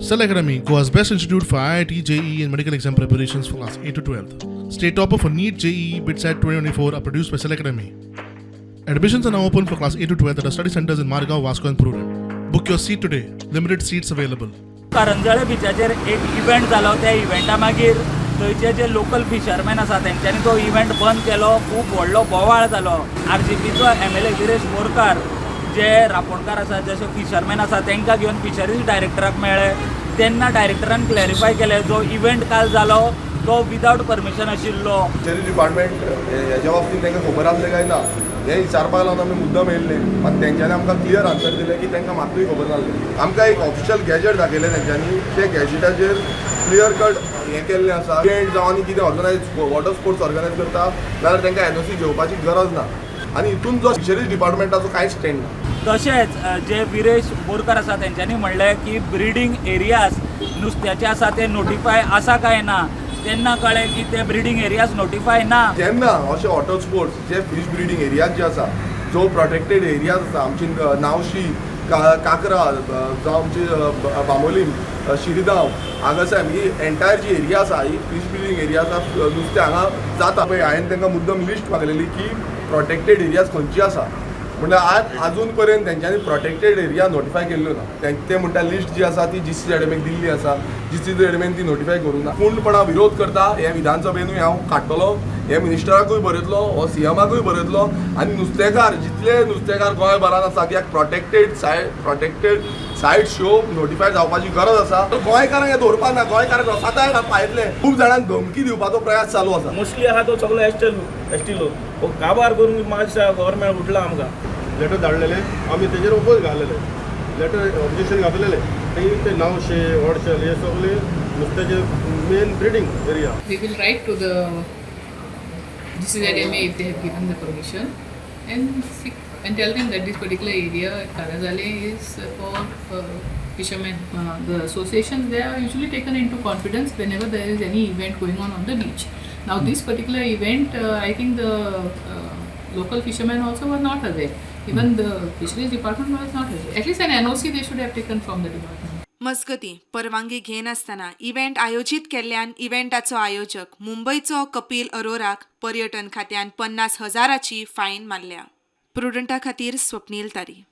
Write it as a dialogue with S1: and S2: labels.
S1: Cell Academy, Goa's best institute for IIT, JEE, and medical exam preparations for class 8 to 12th. State topper for NEET, JEE, BITSAT 2024 are produced by Cell Academy. Admissions are now open for class 8 to 12th at our study centers in Margao, Vasco, and Prudent. Book your seat today. Limited seats available.
S2: करंजळे बिचाचेर एक event जालो. त्या इव्हेंटा मागीर थंयचे जे local fisherman आसा तेंच्यांनी तो event बंद केलो. खूब व्हडलो बोवाळ जालो. RGPचो MLA गिरीश बोरकार जे रापणकार आसा जशे फिशरमॅन आसा तांकां घेवन फिशरीज डायरेक्टराक मेळ्ळे. तेन्ना डायरेक्टरान क्लॅरिफाय केलें जो इव्हेंट काल जालो तो विदावट परमिशन आशिल्लो.
S3: फिशरी डिपार्टमेंट हेच्या बाबतींत तांकां खबर आसलें काय ना हें विचारपाक लागून आमी मुद्दम येयल्ले. पण तेंच्यांनी आमकां क्लियर आन्सर दिलें की तांकां मात्तूय खबर नासलें. आमकां एक ऑफिशियल गॅजेट दाखयलें तेंच्यांनी. ते गॅजेटाचेर क्लियर कट हें केल्लें आसा इव्हेंट जावं आनी कितें ऑर्गनायज वॉटर स्पोर्ट्स ऑर्गनायज करता जाल्यार तांकां NOC घेवपाची गरज ना. आनी हितून जो फिशरीज डिपार्टमेंटाचो कांयच स्टँड ना.
S2: तशेंच जे विरेश बोरकार आसा तेंच्यांनी म्हणलें की ब्रिडींग एरियाज नुस्त्याचे आसा ते नोटिफाय आसा काय ना. तेन्ना कळ्ळें की ते ब्रिडींग एरियाज नोटिफाय ना.
S3: जेन्ना अशे वॉटर स्पोर्ट्स जे फीश ब्रिडींग एरियाज जे आसा जो प्रोटेक्टेड एरियाज आसा आमची नावशी काकरा जावं आमची बांबोलीम शिरगांव हांगासर ही एंटायर जी एरिया आसा ही फीश ब्रिडींग एरिया आसा नुस्तें हांगा जाता पळय. हांवें तांकां मुद्दम लिस्ट मागलेली की प्रोटेक्टेड एरियाज खंयची आसा. म्हणजे अजून पर्यंत तेंच्यांनी प्रोटेक्टेड एरिया नोटिफाय केल्लो ना. ते म्हणटा लिस्ट जी आसा ती GC एडमेक दिल्ली आसा. GC एडमेन ती नोटिफाय करूं ना. पूर्णपणान विरोध करता. हे विधानसभेनूय हांव काडटलो. हे मिनिस्टराकूय बरयतलो हो CMाकूय बरयतलो. आनी नुस्तेकार जितले नुस्तेकार गोंयभरान आसा कित्याक प्रोटेक्टेड सायट शो नोटिफाय जावपाची गरज आसा. गोंयकारांक हें दवरपाक ना. गोंयकारांक रोसाताय पायतले. खूब जाणांक धमकी दिवपाचो प्रयास चालू आसा.
S4: मोस्टली आहा तो सगळो एसटी लोक हो काबार करून मातशा गव्हर्मेंट उठला आमकां.
S5: लेटर धाडलेले आमी तेजेर ओपोज घातलेले. लेटर ऑब्जेक्शन घातलेले ते नावशे वडशेल हे सगळे नुस्त्याचे main breeding area.
S6: We will write to the GCZMA if they have given the permission and tell them that this particular area at Karazale is for fishermen. The associations, they are usually taken into confidence whenever there is any event going on the beach. Now this particular event, I think the local fishermen also were not aware. Even the fisheries department was not aware. At least an NOC they should have taken from the department.
S7: मजगती परवानगी घेनासतना event आयोजीत केल्ल्यान इव्हेंटाचो आयोजक मुंबयचो कपिल अरोराक पर्यटन खात्यान 50,000ची फायन मारल्या. प्रुडंटा खातीर स्वप्नील तारी.